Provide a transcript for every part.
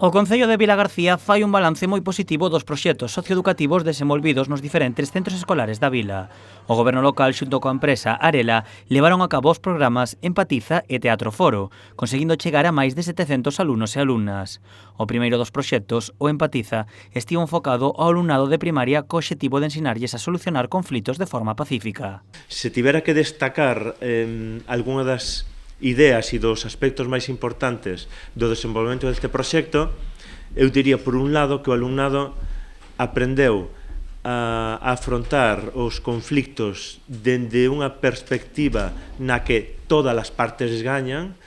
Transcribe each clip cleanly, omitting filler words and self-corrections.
O Concello de Vilagarcía fai un balance moi positivo dos proxectos socioeducativos desenvolvidos nos diferentes centros escolares da vila. O goberno local xunto coa empresa Arela levaron a cabo os programas Empatiza e Teatro Foro, conseguindo chegar a máis de 700 alumnos e alumnas. O primeiro dos proxectos, o Empatiza, estivo enfocado ao alumnado de primaria co obxectivo de ensinarlles a solucionar conflitos de forma pacífica. Se tivera que destacar algunha das ideas e dos aspectos máis importantes do desenvolvemento deste proxecto, eu diría, por un lado, que o alumnado aprendeu a afrontar os conflictos dende unha perspectiva na que todas as partes gañan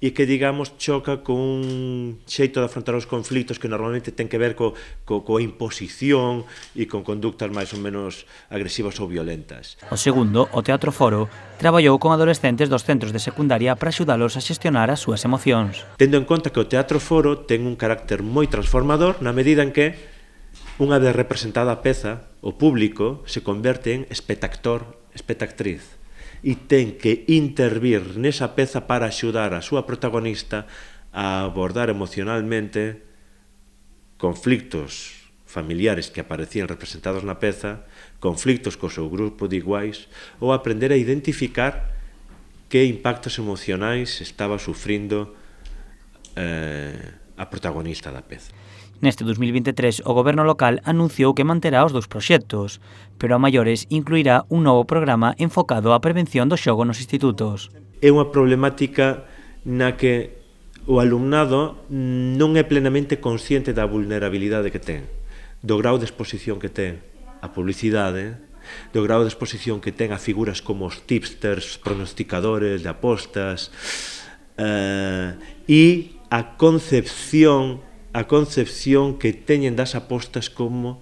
e que, digamos, choca con un xeito de afrontar os conflitos que normalmente ten que ver coa imposición e con conductas máis ou menos agresivas ou violentas. O segundo, o Teatro Foro, traballou con adolescentes dos centros de secundaria para axudalos a xestionar as súas emocións. Tendo en conta que o Teatro Foro ten un carácter moi transformador na medida en que, unha vez representada a peza, o público se converte en espectactor, espectactriz, e ten que intervir nesa peza para axudar a súa protagonista a abordar emocionalmente conflictos familiares que aparecían representados na peza, conflictos co seu grupo de iguais, ou aprender a identificar que impactos emocionais estaba sufrindo a protagonista da peza. Neste 2023, o goberno local anunciou que manterá os dous proxectos, pero a maiores incluirá un novo programa enfocado á prevención do xogo nos institutos. É unha problemática na que o alumnado non é plenamente consciente da vulnerabilidade que ten, do grau de exposición que ten a publicidade, do grau de exposición que ten a figuras como os tipsters, pronosticadores de apostas, e a concepción que teñen das apostas como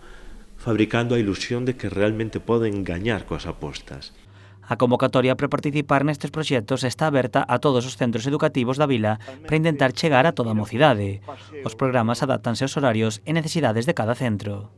fabricando a ilusión de que realmente poden gañar coas apostas. A convocatoria para participar nestes proxectos está aberta a todos os centros educativos da vila para intentar chegar a toda a mocidade. Os programas adáptanse aos horarios e necesidades de cada centro.